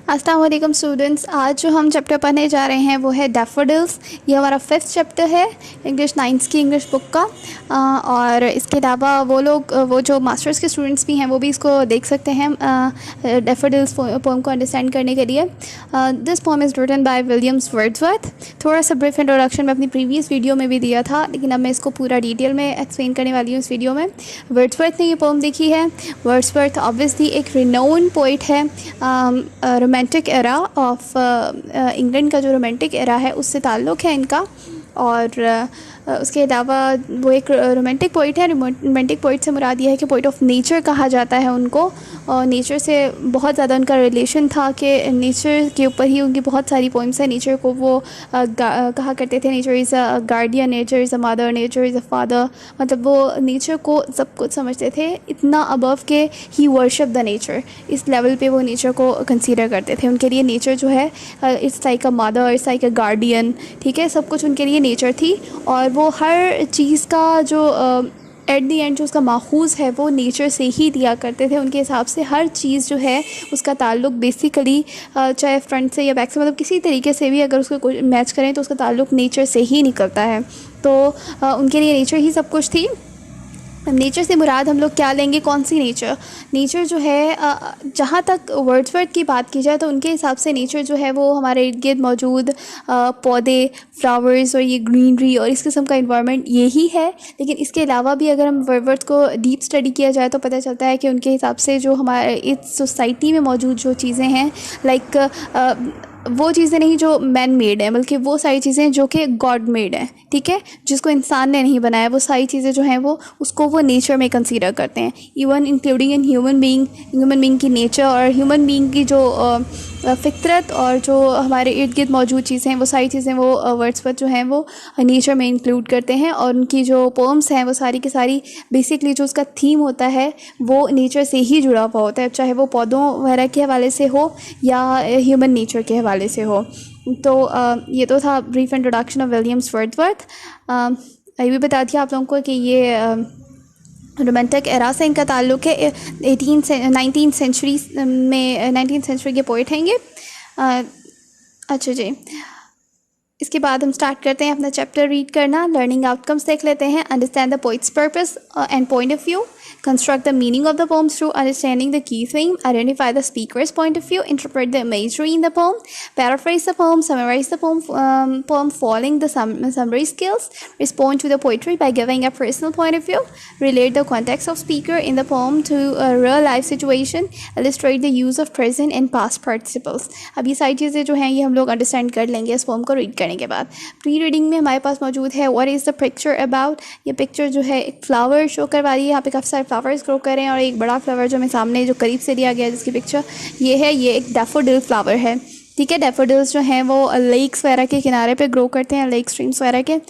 अस्सलाम वालेकुम स्टूडेंट्स। आज जो हम चैप्टर पढ़ने जा रहे हैं वो है डैफोडिल्स। ये हमारा 5th चैप्टर है इंग्लिश 9th की इंग्लिश बुक का। और इसके अलावा वो जो मास्टर्स के स्टूडेंट्स भी हैं वो भी इसको देख सकते हैं डैफोडिल्स पोम को अंडरस्टैंड करने के लिए। This poem is written by Williams Wordsworth. थोड़ा सा ब्रीफ इंट्रोडक्शन मैं अपनी प्रीवियस वीडियो में भी दिया था, लेकिन अब मैं इसको पूरा डिटेल में एक्सप्लेन करने वाली हूँ इस वीडियो में। वर्ड्सवर्थ ने ये पोम लिखी है। वर्ड्सवर्थ ऑब्वियसली एक रिनोन पोइट है। रोमांटिक एरा ऑफ इंग्लैंड का जो रोमांटिक एरा है उससे ताल्लुक़ है इनका। और उसके अलावा वो एक रोमांटिक पोइट है। रोमांटिक पोइट से मुराद ये है कि पोइट ऑफ नेचर कहा जाता है उनको, और नेचर से बहुत ज़्यादा उनका रिलेशन था कि नेचर के ऊपर ही उनकी बहुत सारी पोइम्स हैं। नेचर को वो कहा करते थे nature is a guardian, nature is a mother, nature is a father. मतलब वो नेचर को सब कुछ समझते थे, इतना अबव के ही वर्शिप द नेचर। इस लेवल पे वो नेचर को कंसीडर करते थे। उनके लिए नेचर जो है it's like a mother, it's like a guardian, ठीक है। सब कुछ उनके लिए नेचर थी, और वो हर चीज़ का जो एट दी एंड जो उसका माखूज़ है वो नेचर से ही दिया करते थे। उनके हिसाब से हर चीज़ जो है उसका ताल्लुक़ बेसिकली चाहे फ्रंट से या बैक से, मतलब किसी तरीके से भी अगर उसको मैच करें तो उसका ताल्लुक़ नेचर से ही निकलता है। तो उनके लिए नेचर ही सब कुछ थी। नेचर से मुराद हम लोग क्या लेंगे, कौन सी नेचर? नेचर जो है जहाँ तक वर्ड्सवर्थ की बात की जाए तो उनके हिसाब से नेचर जो है वो हमारे इर्द गिर्द मौजूद पौधे, फ्लावर्स और ये ग्रीनरी और इस किस्म का इन्वायरमेंट यही है। लेकिन इसके अलावा भी अगर हम वर्ड्सवर्थ को डीप स्टडी किया जाए तो पता चलता है कि उनके हिसाब से जो हमारे इस सोसाइटी में मौजूद जो चीज़ें हैं, लाइक वो चीज़ें नहीं जो मैन मेड है, बल्कि वो सारी चीज़ें जो कि गॉड मेड है, ठीक है, जिसको इंसान ने नहीं बनाया। वो सारी चीज़ें जो हैं वो उसको वो नेचर में कंसीडर करते हैं, even including in human being की नेचर और ह्यूमन बीइंग की जो फितरत और जो हमारे इर्द गिर्द मौजूद चीज़ें हैं वो सारी चीज़ें वो वर्ड्सवर्थ जो हैं वो नेचर में इंक्लूड करते हैं। और उनकी जो पोम्स हैं वो सारी की सारी बेसिकली जो उसका थीम होता है वो नेचर से ही जुड़ा हुआ होता है, चाहे वो पौधों वगैरह के हवाले से हो या ह्यूमन नेचर के हवाले से हो। तो ये तो था brief introduction of Williams Wordsworth. ये भी बता दिया आप लोगों को कि ये रोमांटिक एरा से इनका ताल्लुक़ है। 19th सेंचुरी के पोइट हैं ये। अच्छा जी, इसके बाद हम स्टार्ट करते हैं अपना चैप्टर रीड करना। लर्निंग आउटकम्स देख लेते हैं। Understand the poets purpose and point of view, construct the meaning of the poem through understanding the key theme, identify the speaker's point of view, interpret the imagery in the poem, paraphrase the poem, summarize the poem following the summary skills, respond to the poetry by giving a personal point of view, relate the context of speaker in the poem to a real life situation, illustrate the use of present and past participles। अब ये सारी चीज़ें जो हैं ये हम लोग understand कर लेंगे इस पोम को रीड करने के बाद। प्री रीडिंग में हमारे पास मौजूद है what is the picture about. ये पिक्चर जो है एक फ्लावर शो करवा रही है। यहाँ पे काफ़ी सारे फ्लावर्स ग्रो कर रहे हैं और एक बड़ा फ्लावर जो हमें सामने जो करीब से दिया गया है जिसकी पिक्चर ये है, ये एक डैफोडिल फ्लावर है, ठीक है। डैफोडिल्स जो हैं वो लेक्स वगैरह के किनारे पे ग्रो करते हैं, लेक स्ट्रीम्स वगैरह के,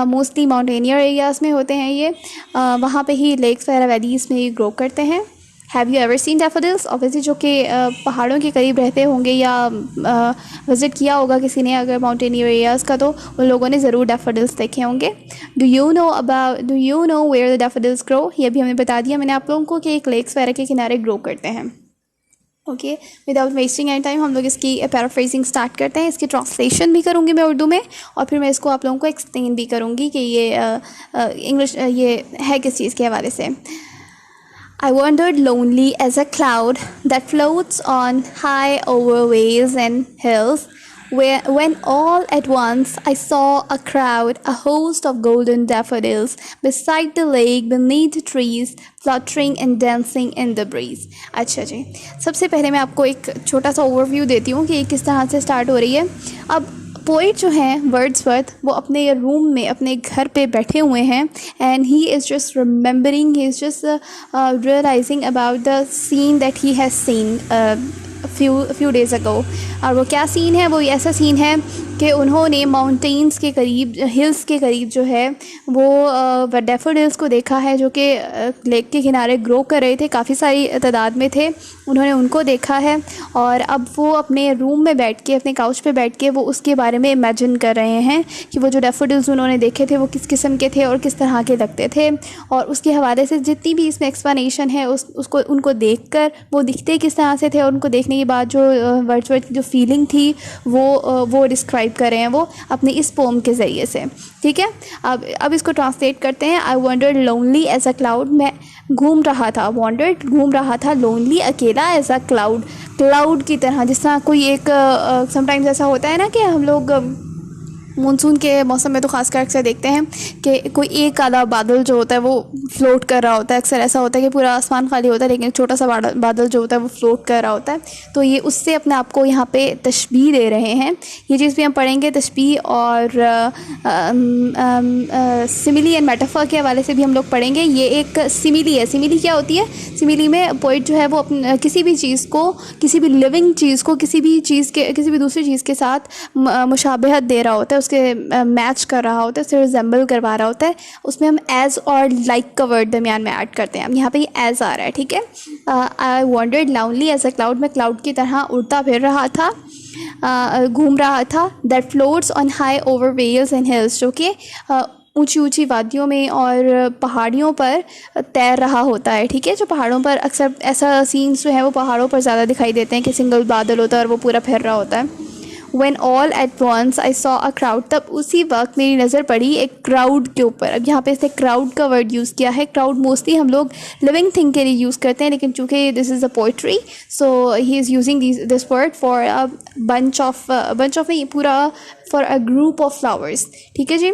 मोस्टली माउंटेनियर एरियाज़ में होते हैं ये। वहाँ पे ही लेक्स वगैरह वैलीज़ में ये ग्रो करते हैं। Have you ever seen daffodils? Obviously जो कि पहाड़ों के करीब रहते होंगे या विज़िट किया होगा किसी ने अगर माउंटेनियर एरियाज़ का, तो उन लोगों ने ज़रूर डैफोडिल्स देखे होंगे। Do you know where the daffodils grow? ये भी हमें बता दिया मैंने आप लोगों को कि एक लेक्स वगैरह के किनारे ग्रो करते हैं। Okay, without wasting any time हम लोग इसकी पैराफ्रेजिंग स्टार्ट करते हैं। इसकी ट्रांसलेशन भी करूँगी मैं उर्दू में, और फिर मैं इसको आप लोगों को एक्सप्लेन भी करूँगी कि ये इंग्लिश ये है किस चीज़ के हवाले से। I wandered lonely as a cloud that floats on high over vales and hills, when all at once I saw a crowd, a host of golden daffodils, beside the lake, beneath the trees, fluttering and dancing in the breeze। अच्छा जी, सबसे पहले मैं आपको एक छोटा सा overview देती हूँ कि ये किस तरह से स्टार्ट हो रही है। अब पोइट जो हैं वर्ड्सवर्थ वो अपने रूम में अपने घर पे बैठे हुए हैं, and he is just remembering, he is just realising about the scene that he has seen few days ago. और वो क्या सीन है? वो ऐसा सीन है कि उन्होंने माउंटेन्स के करीब, हिल्स के करीब जो है वो डैफोडिल्स को देखा है जो कि लेक के किनारे ग्रो कर रहे थे, काफ़ी सारी तादाद में थे। उन्होंने उनको देखा है और अब वो अपने रूम में बैठ के, अपने काउच पे बैठ के वो उसके बारे में इमेजिन कर रहे हैं कि वो जो डैफोडिल्स उन्होंने देखे थे वो किस किस्म के थे और किस तरह के लगते थे। और उसके हवाले से जितनी भी इसमें एक्सप्लेनेशन है उसको उनको देखकर वो दिखते किस तरह से थे और उनको देखने देखने के बाद जो वर्ड्सवर्थ की जो फीलिंग थी वो डिस्क्राइब कर रहे हैं वो अपनी इस पोम के ज़रिए से। ठीक है, अब इसको ट्रांसलेट करते हैं। I wandered lonely as a cloud, मैं घूम रहा था, वॉन्डर्ड घूम रहा था, लोनली अकेला, एज अ क्लाउड, क्लाउड की तरह। जिस तरह कोई एक समटाइम्स ऐसा होता है ना कि हम लोग मानसून के मौसम में तो खासकर अक्सर देखते हैं कि कोई एक काला बादल जो होता है वो फ्लोट कर रहा होता है। अक्सर ऐसा होता है कि पूरा आसमान खाली होता है लेकिन एक छोटा सा बादल जो होता है वो फ्लोट कर रहा होता है। तो ये उससे अपने आप को यहाँ पे तशबीह दे रहे हैं। ये चीज़ भी हम पढ़ेंगे, तशबीह और सिमिली एंड मेटाफर के हवाले से भी हम लोग पढ़ेंगे। ये एक सिमिली है। सिमिली क्या होती है? सिमिली में पोइट जो है वो किसी भी चीज़ को, किसी भी लिविंग चीज़ को किसी भी दूसरी चीज़ के साथ मुशाबहत दे रहा होता है, उसके मैच कर रहा होता है, उसे रिजेंबल करवा रहा होता है। उसमें हम एज और लाइक का वर्ड दरमियान में ऐड करते हैं। अब यहाँ पे एज आ रहा है। ठीक है, I wandered loudly as a cloud, मैं क्लाउड की तरह उड़ता फिर रहा था, घूम रहा था। That floats on high over vales and hills, जो कि ऊंची ऊंची वादियों में और पहाड़ियों पर तैर रहा होता है। ठीक है, जो पहाड़ों पर अक्सर ऐसा सीन्स जो है वो पहाड़ों पर ज़्यादा दिखाई देते हैं कि सिंगल बादल होता है और वो पूरा फिर रहा होता है। When all at once I saw a crowd, तब उसी वक्त मेरी नज़र पड़ी एक क्राउड के ऊपर। अब यहाँ पे इसने क्राउड का वर्ड यूज़ किया है। क्राउड मोस्टली हम लोग लिविंग थिंग के लिए यूज़ करते हैं, लेकिन चूँकि this is a poetry so he is using this word for a bunch of नहीं, पूरा for a group of flowers. ठीक है जी।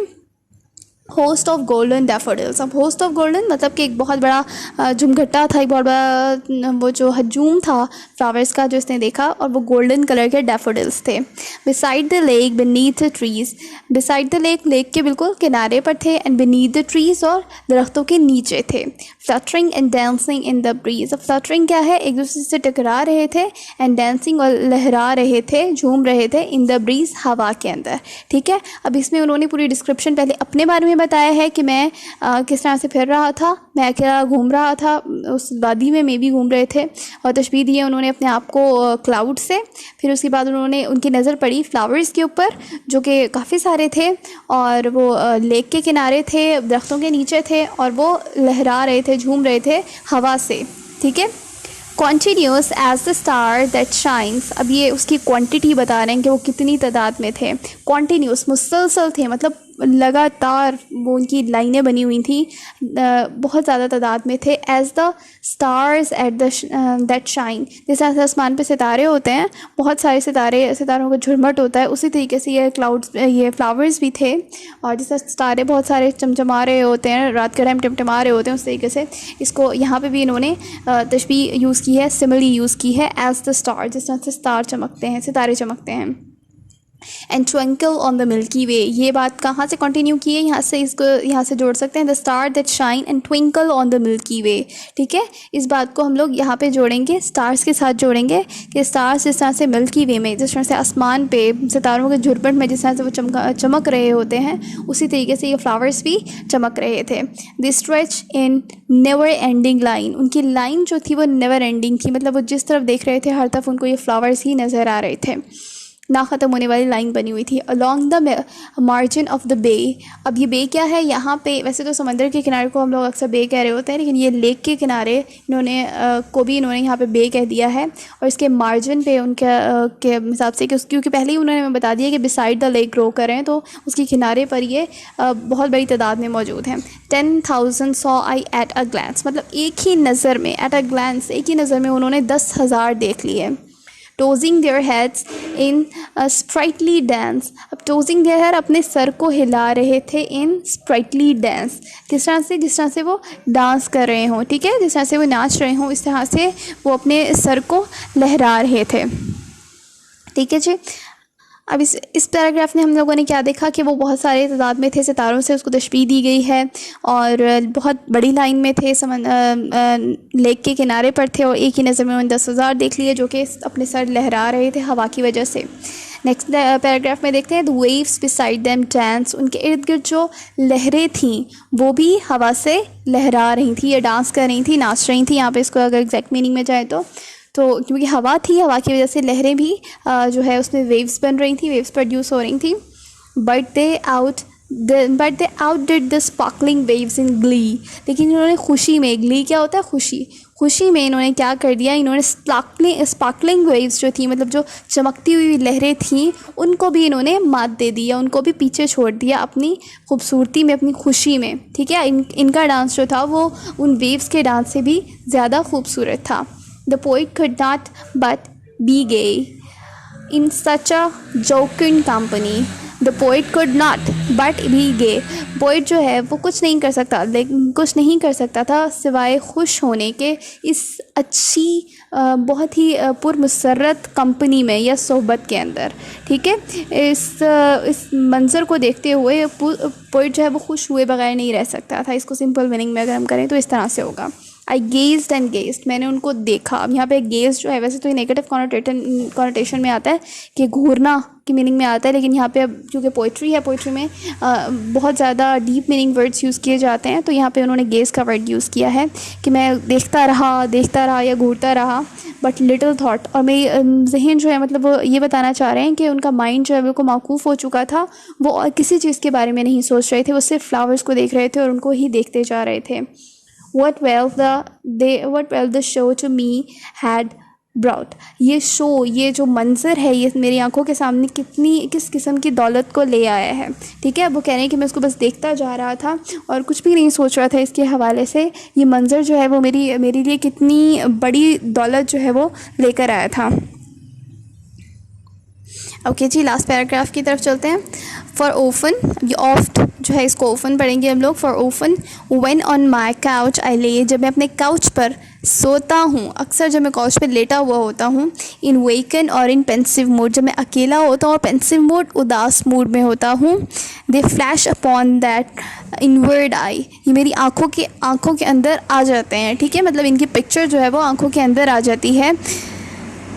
Host of golden daffodils. अब होस्ट ऑफ गोल्डन मतलब कि एक बहुत बड़ा झुमघट्टा था, एक बहुत बड़ा वो जो हजूम था फ्लावर्स का जो इसने देखा, और वो गोल्डन कलर के डैफोडिल्स थे। Beside the lake beneath the trees, beside the lake, lake के बिल्कुल किनारे पर थे, एंड बीनीथ द ट्रीज़, और दरख्तों के नीचे थे। Fluttering and dancing in the breeze. अब फ्लटरिंग क्या है? एक दूसरे से टकरा रहे थे, एंड डांसिंग, और लहरा रहे थे, झूम रहे थे, इन द ब्रीज, हवा के अंदर। ठीक है, अब इसमें उन्होंने पूरी डिस्क्रिप्शन पहले अपने बारे में बताया है कि मैं किस तरह से फिर रहा था, मैं अकेला घूम रहा था, उस वादी में भी घूम रहे थे, और तशबीह दी है उन्होंने अपने आप को क्लाउड से। फिर उसके बाद उन्होंने उनकी नज़र पड़ी फ्लावर्स के ऊपर जो कि काफ़ी सारे थे, और वो लेक के किनारे थे, दरख्तों के नीचे थे, और वो लहरा रहे थे, झूम रहे थे हवा से। ठीक है, continuous as the star that shines. अब ये उसकी क्वांटिटी बता रहे हैं कि वो कितनी तादाद में थे। कॉन्टीन्यूस मुसलसल थे, मतलब लगातार वो उनकी लाइनें बनी हुई थी, बहुत ज़्यादा तादाद में थे। As the stars at the that shine, जैसे आसमान पे सितारे होते हैं, बहुत सारे सितारों का झुरमट होता है, उसी तरीके से ये क्लाउड्स, ये फ्लावर्स भी थे। और जैसे सितारे बहुत सारे चमचमा रहे होते हैं, रात के टाइम टिमटिमा रहे होते हैं, उस तरीके से इसको यहाँ पे भी इन्होंने तशबीह यूज़ की है, सिमिली यूज़ की है। एज द स्टार, जिस तरह से स्टार चमकते हैं, सितारे चमकते हैं। And twinkle on the Milky Way, ये बात कहाँ से कंटिन्यू की है? यहाँ से, इसको यहाँ से जोड़ सकते हैं, the star that shine and twinkle on the Milky Way. ठीक है, इस बात को हम लोग यहाँ पे जोड़ेंगे, स्टार्स के साथ जोड़ेंगे कि स्टार्स जिस तरह से मिल्की वे में, जिस तरह से आसमान पे सितारों के झुरपट में जिस तरह से वो चमक रहे होते हैं, उसी तरीके से ये फ्लावर्स भी चमक रहे थे। The stretch in never ending line, उनकी लाइन जो थी वो नेवर एंडिंग थी, मतलब वो जिस तरफ देख रहे थे हर तरफ उनको ये फ्लावर्स ही नज़र आ रहे थे, ना ख़त्म होने वाली लाइन बनी हुई थी। Along the margin of the bay. अब ये बे क्या है? यहाँ पे वैसे तो समंदर के किनारे को हम लोग अक्सर बे कह रहे होते हैं, लेकिन ये लेक के किनारे इन्होंने यहाँ पे बे कह दिया है। और इसके मार्जिन पे उनके के हिसाब से, क्योंकि पहले ही उन्होंने हमें बता दिया कि बिसाइड द लेक ग्रो करें, तो उसके किनारे पर ये बहुत बड़ी तादाद में मौजूद हैं। 10,000 saw I at a glance, मतलब एक ही नज़र में, एट अ ग्लैंस, एक ही नज़र में उन्होंने 10,000 देख लिए। Tossing their heads in sprightly dance. अब टोजिंग देयर हेड, अपने सर को हिला रहे थे, इन स्प्राइटली डांस, जिस तरह से वो डांस कर रहे हों। ठीक है, जिस तरह से वो नाच रहे हों, इस तरह से वो अपने सर को लहरा रहे थे। ठीक है जी। अब इस पैराग्राफ में हम लोगों ने क्या देखा कि वो बहुत सारे तादाद में थे, सितारों से उसको तशबीह दी गई है, और बहुत बड़ी लाइन में थे, लेक के किनारे पर थे, और एक ही नज़र में उन 10,000 देख लिए जो कि अपने सर लहरा रहे थे हवा की वजह से। नेक्स्ट पैराग्राफ में देखते हैं, the waves beside them dance, उनके इर्द गिर्द जो लहरें थीं वो भी हवा से लहरा रही थी, या डांस कर रही थी, नाच रही थी। यहाँ पे इसको अगर एग्जैक्ट मीनिंग में जाए तो क्योंकि हवा थी, हवा की वजह से लहरें भी जो है उसमें वेव्स बन रही थी, वेव्स प्रोड्यूस हो रही थी। But they out but they out did the sparkling waves in Glee. लेकिन इन्होंने खुशी में, ग्ली क्या होता है, खुशी, खुशी में इन्होंने क्या कर दिया, इन्होंने स्पार्कलिंग वेव्स जो थी, मतलब जो चमकती हुई लहरें थीं, उनको भी इन्होंने मात दे दिया, उनको भी पीछे छोड़ दिया अपनी खूबसूरती में, अपनी खुशी में। ठीक है, इनका डांस जो था वो उन वेव्स के डांस से भी ज़्यादा खूबसूरत था। The poet could not but be gay in such a jocund company. The poet could not but be gay. Poet जो है वो कुछ नहीं कर सकता, लेकिन कुछ नहीं कर सकता था सिवाय खुश होने के इस अच्छी बहुत ही पुरमसरत कंपनी में या सोहबत के अंदर। ठीक है, इस मंज़र को देखते हुए पोइट जो है वो खुश हुए बगैर नहीं रह सकता था। इसको सिंपल मीनिंग में अगर हम करें तो इस तरह से होगा, आई गेज्ड एंड गेज्ड, मैंने उनको देखा। अब यहाँ पे गेज जो है वैसे तो ये नेगेटिव कॉनोटेशन में आता है कि घूरना की मीनिंग में आता है, लेकिन यहाँ पे अब क्योंकि पोइट्री है, पोइट्री में बहुत ज़्यादा डीप मीनिंग वर्ड्स यूज़ किए जाते हैं, तो यहाँ पे उन्होंने गेज का वर्ड यूज़ किया है कि मैं देखता रहा या घूरता रहा, बट लिटिल थॉट। और मेरी जहन जो है, मतलब वो ये बताना चाह रहे हैं कि उनका माइंड जो है बिल्कुल माकूफ़ हो चुका था, वो और किसी चीज़ के बारे में नहीं सोच रहे थे, वो सिर्फ फ्लावर्स को देख रहे थे और उनको ही देखते जा रहे थे। what wealth the show to me had brought। ये शो, ये जो मंज़र है, ये मेरी आंखों के सामने किस किस्म की दौलत को ले आया है। ठीक है, वो कह रहे हैं कि मैं उसको बस देखता जा रहा था और कुछ भी नहीं सोच रहा था इसके हवाले से। ये मंज़र जो है वो मेरे लिए कितनी बड़ी दौलत जो है वो लेकर आया था। ओके जी, लास्ट पैराग्राफ की तरफ चलते हैं। फॉर ओफन, ये ऑफ्ट जो है इसको ओफन पढ़ेंगे हम लोग। For oft when on my couch I lie, जब मैं अपने काउच पर सोता हूँ, अक्सर जब मैं काउच पर लेटा हुआ होता हूँ। इन वेकन और इन पेंसिव मूड, जब मैं अकेला होता हूँ और पेंसिव मूड, उदास मूड में होता हूँ। दे फ्लैश अपॉन दैट इनवर्ड आई, ये मेरी आँखों के अंदर आ जाते हैं। ठीक है, मतलब इनकी पिक्चर जो है वो आँखों के अंदर आ जाती है।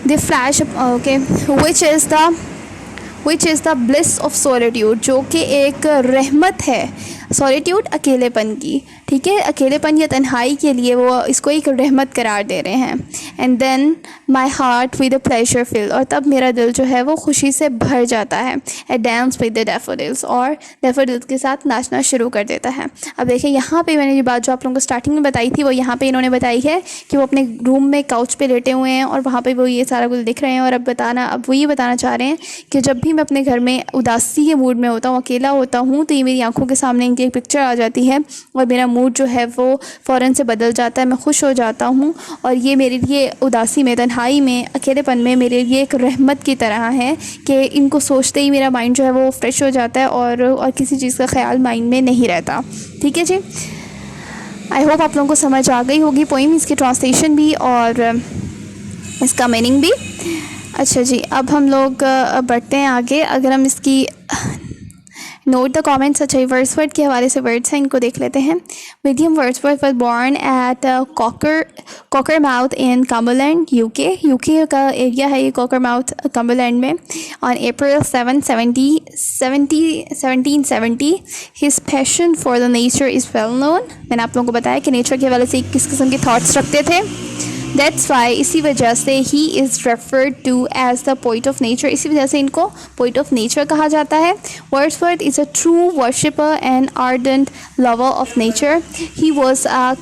दे flash, okay, which is the bliss of solitude, जो कि एक रहमत है, सॉलिट्यूड अकेलेपन की। ठीक है, अकेलेपन या तन्हाई के लिए वो इसको एक रहमत करार दे रहे हैं। And then my heart with pleasure fill, और तब मेरा दिल जो है वो खुशी से भर जाता है। ए डांस विद द डैफोडिल्स, और डैफोडिल्स के साथ नाचना शुरू कर देता है। अब देखिए यहाँ पे मैंने ये बात जो आप लोगों को स्टार्टिंग में बताई थी, वो यहाँ पे इन्होंने बताई है कि वो अपने रूम में काउच पे लेटे हुए हैं और वहाँ पे वो ये सारा कुछ दिख रहे हैं। और अब वो ये बताना चाह रहे हैं कि जब भी मैं अपने घर में उदासी के मूड में होता हूँ, अकेला होता हूँ, तो ये मेरी आंखों के सामने इनकी एक पिक्चर आ जाती है और मेरा मूड जो है वो फ़ौरन से बदल जाता है, मैं खुश हो जाता हूँ। और ये मेरे लिए उदासी में, तन्हाई में, अकेलेपन में मेरे लिए एक रहमत की तरह है कि इनको सोचते ही मेरा माइंड जो है वो फ्रेश हो जाता है और किसी चीज़ का ख्याल माइंड में नहीं रहता। ठीक है जी, आई होप आप लोगों को समझ आ गई होगी पोइम, इसकी ट्रांसलेशन भी और इसका मीनिंग भी। अच्छा जी, अब हम लोग बढ़ते हैं आगे। अगर हम इसकी नोट द कमेंट्स, अच्छा वर्ड्सवर्थ के हवाले से वर्ड्स हैं, इनको देख लेते हैं। William Wordsworth was born at Cockermouth in Cumberland, UK का एरिया है ये कॉकरमाउथ कम्बरलैंड में। On April 7, 1770 his passion for the nature is well known. मैंने आप लोगों को बताया कि नेचर के हवाले से किस किस्म के थाट्स रखते थे। दैट्स वाई, इसी वजह से he is referred to as the poet of nature, इसी वजह से इनको पोइट ऑफ नेचर कहा जाता है। Wordsworth is a true worshipper and ardent lover of nature. He was a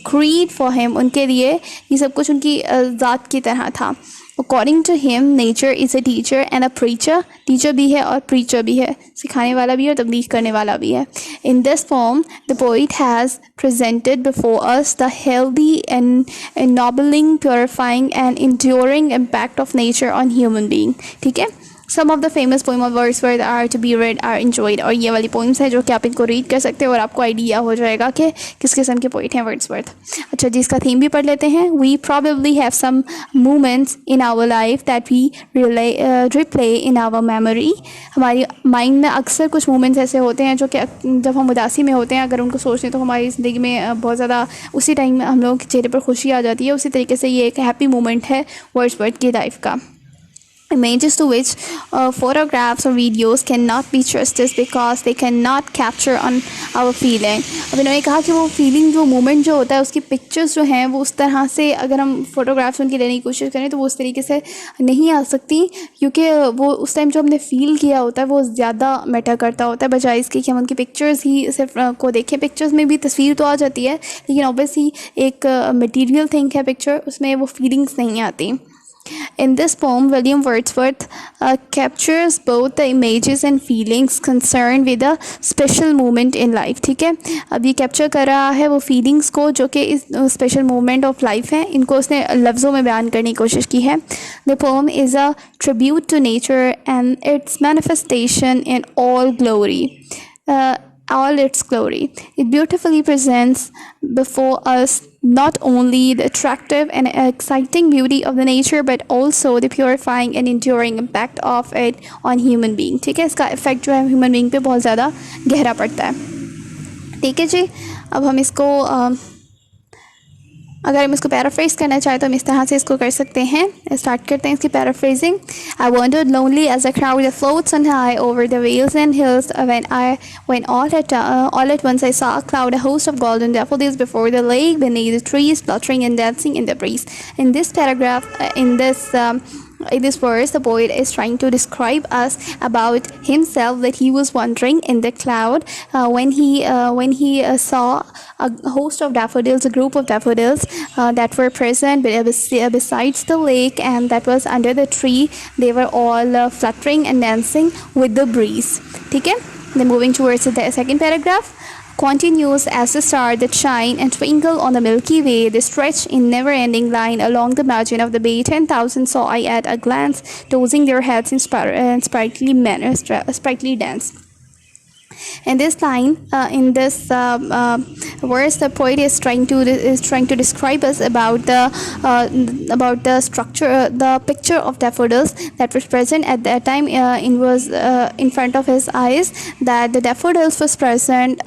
greed for him, उनके लिए ये सब कुछ उनकी ज़ात की तरह था। According to him, nature is a teacher and a preacher. Teacher भी है और प्रीचर भी है, सिखाने वाला भी है और तबलीग करने वाला भी है। In this form, the poet has presented before us the healthy and ennobling, purifying and enduring impact of nature on human being. ठीक है, some of the famous poem of Wordsworth are to be read are enjoyed, और ये वाली poems है जो कि आप इनको रीड कर सकते हो और आपको आइडिया हो जाएगा कि किस किस्म के पोइट हैं वर्ड्सवर्थ। अच्छा जी, इसका थीम भी पढ़ लेते हैं। We probably have some moments in our life that we replay in our memory. हमारी माइंड में अक्सर कुछ मोमेंट्स ऐसे होते हैं जो कि जब हम उदासी में होते हैं, अगर उनको सोचें तो हमारी ज़िंदगी में बहुत ज़्यादा उसी टाइम हम लोगों के चेहरे पर खुशी आ जाती है। उसी तरीके से ये एक हैप्पी मोमेंट है वर्ड्सवर्थ की लाइफ का। images to which photographs or videos cannot be trusted because they cannot capture on our feeling. अब इन्होंने कहा कि वो फीलिंग जो मोमेंट जो होता है उसकी पिक्चर्स जो हैं वो उस तरह से अगर हम फोटोग्राफ्स उनकी लेने की कोशिश करें तो वो उस तरीके से नहीं आ सकती, क्योंकि वो उस टाइम जो हमने फ़ील किया होता है वो ज़्यादा मैटर करता होता है बजाय इसके कि हम उनकी पिक्चर्स ही सिर्फ को देखें. पिक्चर्स में भी तस्वीर तो आ जाती है लेकिन ऑब्वियसली एक मटीरियल थिंग है पिक्चर, उसमें वो फीलिंग्स नहीं आती. In this poem, William Wordsworth captures both the images and feelings concerned with a special moment in life. ठीक है, अब ये कैप्चर कर रहा है वो फीलिंग्स को जो कि इस स्पेशल मोमेंट ऑफ लाइफ है, इनको उसने लफ्ज़ों में बयान करने की कोशिश की है. The poem is a tribute to nature and its manifestation in all glory. All its glory. It beautifully presents before us not only the attractive and exciting beauty of the nature but also the purifying and enduring impact of it on human being. ठीक है, इसका effect जो है human being पे बहुत ज़्यादा गहरा पड़ता है. ठीक है जी, अब हम इसको अगर हम इसको पैराफ्रेज करना चाहें तो हम इस तरह से इसको कर सकते हैं. स्टार्ट करते हैं इसकी paraphrasing. I wandered lonely as a crowd that floats on high over the vales and hills when all at once I saw a cloud, a host of golden daffodils before the lake, beneath the trees, fluttering and dancing in the breeze. In this paragraph, in this verse, the poet is trying to describe us about himself, that he was wandering in the cloud when he saw a host of daffodils, a group of daffodils that were present besides the lake, and that was under the tree. They were all fluttering and dancing with the breeze. ठीक है. Then moving towards the second paragraph. Continues as the stars that shine and twinkle on the Milky Way. They stretch in never-ending line along the margin of the bay. 10,000 saw I at a glance, tossing their heads in sprightly manner, sprightly dance. In this line, in this verse, the poet is trying to describe us about the structure, the picture of daffodils that was present at that time. In front of his eyes, that the daffodils was present.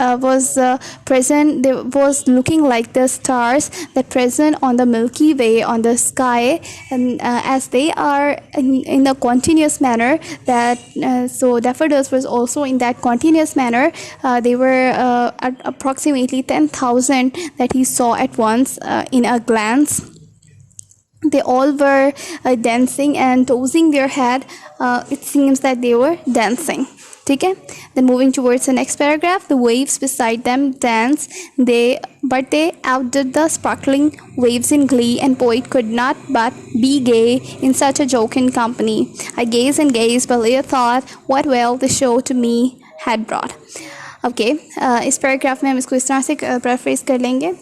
They was looking like the stars that present on the Milky Way, on the sky, and as they are in a continuous manner. So daffodils was also in that continuous manner. They were at approximately 10,000 that he saw at once in a glance. They all were dancing and tossing their head. It seems that they were dancing. ठीक है. Then moving towards the next paragraph, the waves beside them dance. But they outdid the sparkling waves in glee, and poet could not but be gay in such a jocund company. I gazed and gazed, but later thought what well the show to me had brought. Okay, इस paragraph में हम इसको इस तरह से paraphrase कर लेंगे.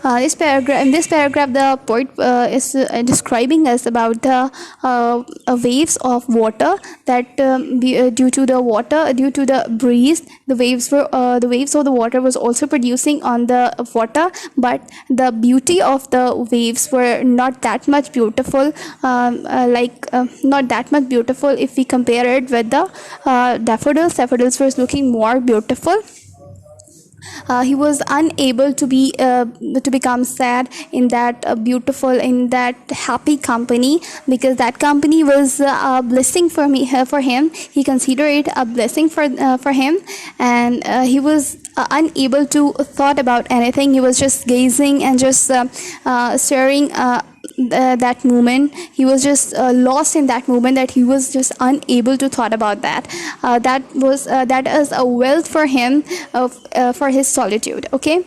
In this paragraph, the poet is describing us about the waves of water that due to the breeze, the waves of the water was also producing on the water, but the beauty of the waves were not that much beautiful, not that much beautiful if we compare it with the daffodils. Daffodils was looking more beautiful. He was unable to become sad in that in that happy company, because that company was a blessing for him. He considered it a blessing for him, and he was unable to thought about anything. He was just gazing and just staring that moment. He was just lost in that moment, that he was just unable to thought about that. That is a wealth for him for his solitude. Okay,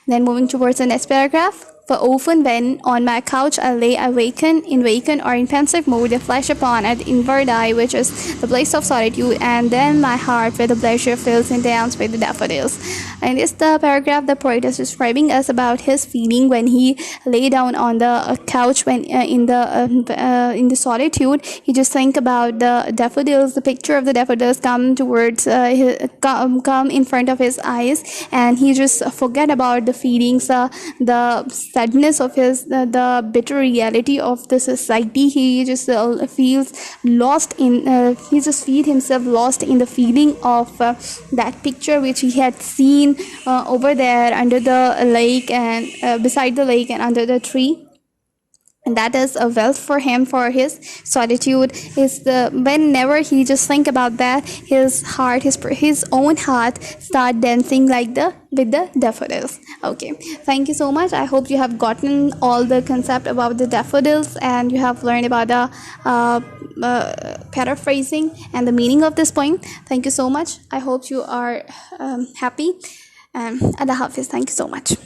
then moving towards the next paragraph. For often when on my couch I lay, I waken or in pensive mood, the flash upon at the inward eye, which is the place of solitude, and then my heart with the pleasure fills and dance with the daffodils. And this the paragraph the poet is describing us about his feeling when he lay down on the couch when in the solitude. He just think about the daffodils, the picture of the daffodils come come in front of his eyes, and he just forget about the feelings, the sadness of the bitter reality of the society. He just feels lost in he just feels himself lost in the feeling of that picture which he had seen over there under the lake and beside the lake and under the tree. and that is a wealth for him. For his solitude is the whenever he just think about that, his heart, his own heart start dancing like the with the daffodils. Okay, thank you so much. I hope you have gotten all the concept about the daffodils, and you have learned about the paraphrasing and the meaning of this poem. Thank you so much. I hope you are happy, and Allah Hafiz. Thank you so much.